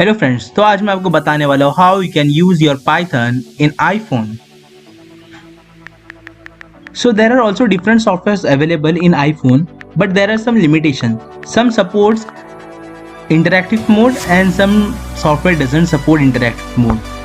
Hello friends, तो आज मैं आपको बताने वाला हूँ how you can use your Python in iPhone. So there are also different softwares available in iPhone, but there are some limitations. Some supports interactive mode and some software doesn't support interactive mode.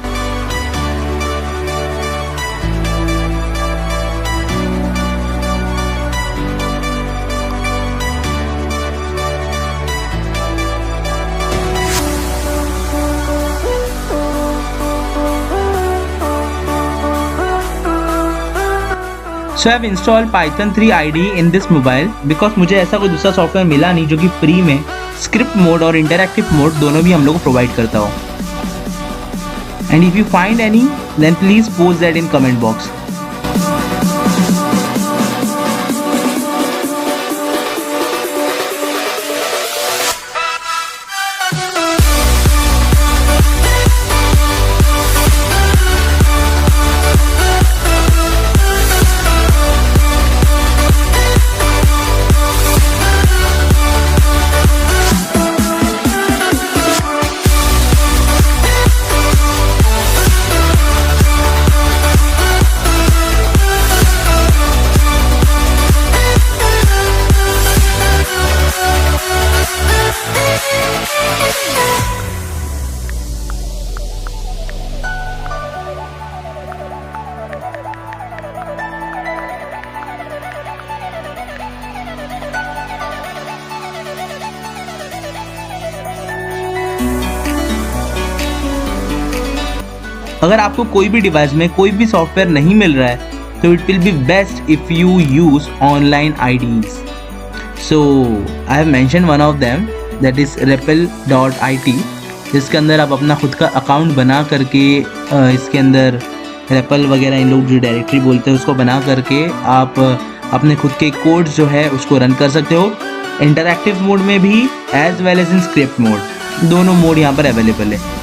So I have installed Python3IDE in this mobile because मुझे ऐसा कोई दूसरा software मिला नहीं जो कि free में script mode और इंटरैक्टिव मोड दोनों भी हम लोग को प्रोवाइड करता हो. And if you find any then please post that in comment box. अगर आपको कोई भी डिवाइस में कोई भी सॉफ्टवेयर नहीं मिल रहा है तो it will be best if you use online IDEs. So I have mention one of them that is repl.it, जिसके अंदर आप अपना खुद का अकाउंट बना करके इसके अंदर रेपल वगैरह इन लोग जो डायरेक्टरी बोलते हैं उसको बना करके आप अपने खुद के कोड जो है उसको रन कर सकते हो. इंटरैक्टिव मोड में भी as well as in script mode, दोनों मोड यहाँ पर अवेलेबल है.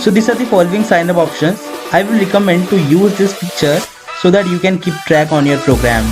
So these are the following sign up options. I will recommend to use this feature so that you can keep track on your program.